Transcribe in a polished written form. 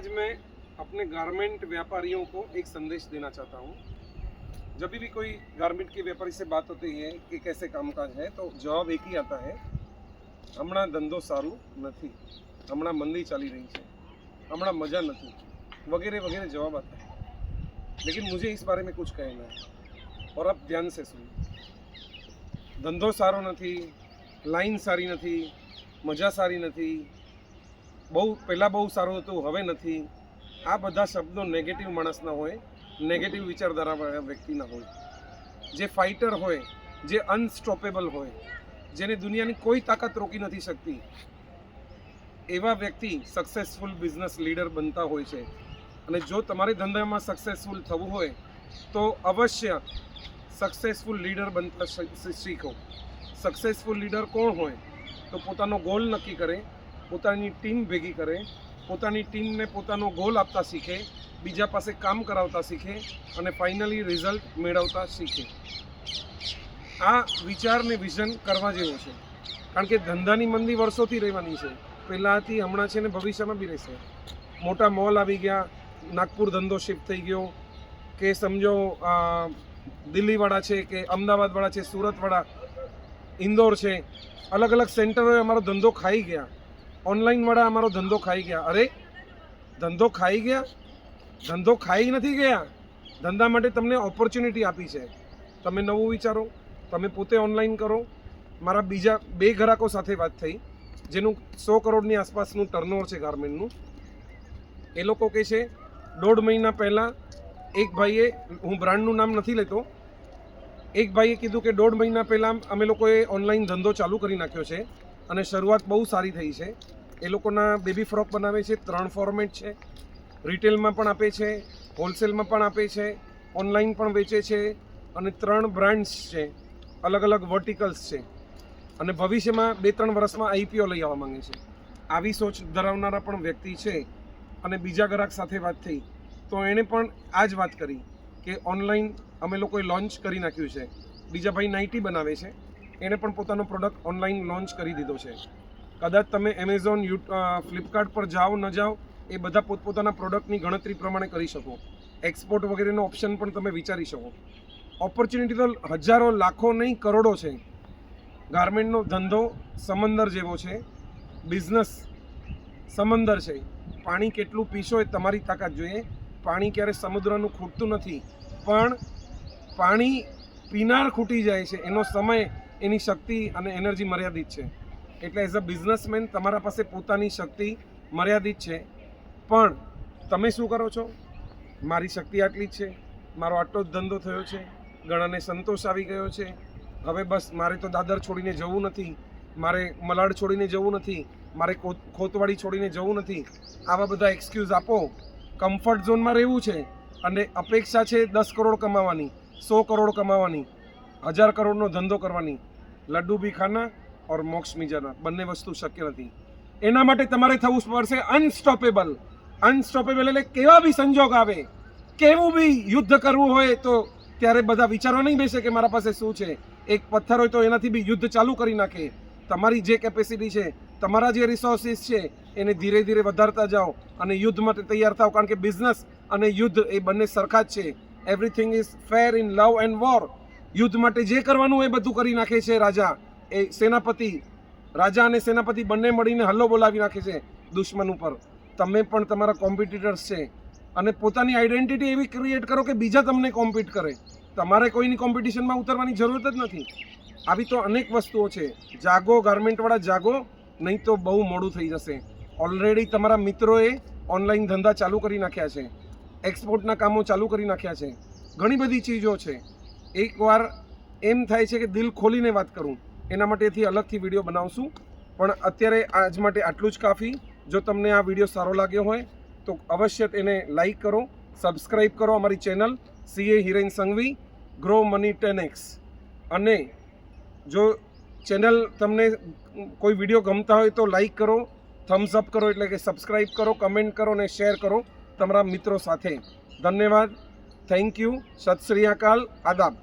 आज मैं अपने गारमेंट व्यापारियों को एक संदेश देना चाहता हूँ। जब भी कोई गारमेंट के व्यापारी से बात होती है कि कैसे कामकाज है, तो जवाब एक ही आता है, हमણાં ધંધો સારું નથી, હમણાં મંદી ચાલી रही है, હમણાં મજા નથી, वगैरह वगैरह जवाब आता है। लेकिन मुझे इस बारे में कुछ कहना है और आप ध्यान से सुनिए। धंधो सारो नहीं, लाइन सारी नहीं, मजा सारी नहीं, पहला बहु सारू हतुं हवे नहीं, आ बधा शब्दों नेगेटिव माणसना होय, नेगेटिव विचारधारावाळा व्यक्तिना होय। जे फाइटर होय, जे अनस्टॉपेबल होय, जेने दुनियानी कोई ताकत रोकी नहीं सकती, एवा व्यक्ति सक्सेसफुल बिजनेस लीडर बनता होय छे। अने जो तमारे धंधामां सक्सेसफुल थवुं होय तो अवश्य सक्सेसफुल लीडर बनता शीखो। सक्सेसफुल लीडर कोण होय तो पोतानो गोल नक्की करे, पोतानी टीम भेगी करे, पोतानी टीम ने पोतानो गोल आपता शीखे, बीजा पासे काम करावता शीखे अने फाइनली रिजल्ट मेळवता शीखे। आ विचार ने विजन करवा जेवो छे, कारण के धंधानी मंदी वर्षोथी रहेवानी छे, पहेलाथी हमणां छे ने भविष्यमां बी रहेशे। मोटा मॉल आवी गया, नागपुर धंधो शिफ्ट थई गयो, के समझो दिल्ली वाळा छे के अमदावाद वाळा छे, सूरत वाळा, इंदौर छे, अलग अलग सेंटरोए अमारो धंधो खाई गया। ऑनलाइन वाळा अमारो धंधो खाई गया। अरे धंधो खाई गया, धंधो खाई नहीं गया, धंधा माटे तमने ऑपॉर्च्युनिटी आपी छे। तमे नवुं विचारो, तमे पोते ऑनलाइन करो। मारा बीजा 2 ग्राहकों साथे बात थई जेनुं 100 करोड़नी आसपासनुं टर्नओवर छे गारमेंटनुं। ए लोको कहे छे 1.5 महीना पहला एक भाईए, हूँ ब्रांडनुं नाम नहीं लेतो, एक भाईए कीधुं के 1.5 महीना पहला अमे लोकोए ऑनलाइन धंधो चालू करी नाख्यो छे अने शरूआत बहु सारी थई छे। ए लोकोना बेबी फ्रॉक बनावे छे, 3 फॉर्मेट छे, रिटेल में पण आपे छे, होलसेल में पण आपे छे, ऑनलाइन पण वेचे छे अने 3 ब्रांड्स छे, अलग अलग वर्टिकल्स छे अने भविष्य में 2-3 वर्ष में आईपीओ लई आववा मांगे छे। आवी सोच धरावनारा पण व्यक्ति छे। अने बीजा ग्राहक साथे बात थई तो एणे पण आज बात करी के ऑनलाइन अमे लोकोए लॉन्च करी नाख्युं छे। बीजा भाई नाइटी बनावे छे, एणे पण पोतानो प्रोडक्ट ऑनलाइन लॉन्च करी दीधो छे। कदाच तमे एमेझॉन, फ्लिपकार्ट पर जाओ न जाओ, ए बधा पोतपोताना प्रोडक्टनी गणतरी प्रमाणे करी शको। एक्सपोर्ट वगैरेनो ऑप्शन पण तमे विचारी शको। ऑपॉर्च्युनिटी तो हजारों लाखों नहीं करोड़ों है। गारमेंटनो धंधो समंदर जेवो छे, बिजनेस समंदर है। पाणी केटलुं पीशो ए तमारी ताकत जोईए। पाणी क्यारे समुद्रनुं खूटतुं नथी, पण पाणी पीनार खूटी जाय छे, एनो समय, एनी शक्ति अने एनर्जी मर्यादित छे। एटले एज अ बिजनेसमेन तमारा पासे पोतानी शक्ति मर्यादित छे, पण तमे शुं करो छो? मारी शक्ति आटली ज छे, मारो आटलो ज धंधो थयो छे, घणाने संतोष आवी गयो छे, हवे बस मारे तो दादर छोड़ीने जवुं नथी, मारे मलाड छोड़ीने जवुं नथी, मारे खोतवाड़ी छोड़ीने जवुं नथी। आवा बधा एक्सक्यूज आपो। कम्फर्ट झोन में रहेवुं छे अने अपेक्षा छे 10 करोड़ कमावानी, 100 करोड़ कमावानी, 1000 करोड़नो धंधो करवानी। लड्डू भी खाना और मोक्ष भी जाना, बंने वस्तु शक्य नथी। एना माटे तमारे थवुं पड़शे अनस्टॉपेबल। अनस्टॉपेबल एटले केवा भी संजोग आवे, केवुं भी युद्ध करवुं होय तो त्यारे बधा विचारवा नहीं बेसे के मारा पासे शुं छे। एक पत्थर होय तो एनाथी भी युद्ध चालू करी नाखे। तमारी जे केपेसिटी छे, तमारा जे रिसोर्सिस छे, एने धीरे धीरे वधारता जाओ अने युद्ध माटे तैयार थाओ, कारण के बिजनेस अने युद्ध ए बंने सरखा ज छे। एवरीथिंग इज फेर इन लव एंड वॉर। युद्ध माटे जे करवानुं ए बधुं करी नाखे छे राजा, ए सेनापति, राजा अने सेनापति बंने मळीने हल्लो बोलावी नाखे छे दुश्मन उपर। तमे पण तमारा कॉम्पिटिटर्स छे अने पोतानी आइडेंटिटी एवी क्रिएट करो के बीजा तमने कॉम्पीट करे। तमारे कोईनी कॉम्पिटिशन में उतरवानी जरूरत ज नथी। आवी तो अनेक वस्तुओं छे। जागो गारमेंटवाळा, जागो, नहीं तो बहु मोडुं थई जशे। ऑलरेडी तमारा मित्रोए ऑनलाइन धंधा चालू करी नाख्या छे, एक्सपोर्टना कामो चालू करी नाख्या छे, घणी बधी चीजों छे। एक वार एम थाय छे के दिल खोलीने वात करूं, एना माटेथी अलगथी विडियो बनावशुं, पण अत्यारे आज माटे आटલું જ काफी। जो तमने आ विडियो सारो लाग्यो होय तो अवश्य एने लाइक करो, सब्सक्राइब करो अमारी channel CA Hiren Sanghvi grow money 10x। अने जो चेनल तमने कोई विडियो गमता हो तो लाइक करो, थम्स अप करो, एटले के सब्सक्राइब करो, कमेंट करो ने शेर करो तमरा मित्रों साथे। धन्यवाद, थैंक यू, सत श्री अकाल, आदाब।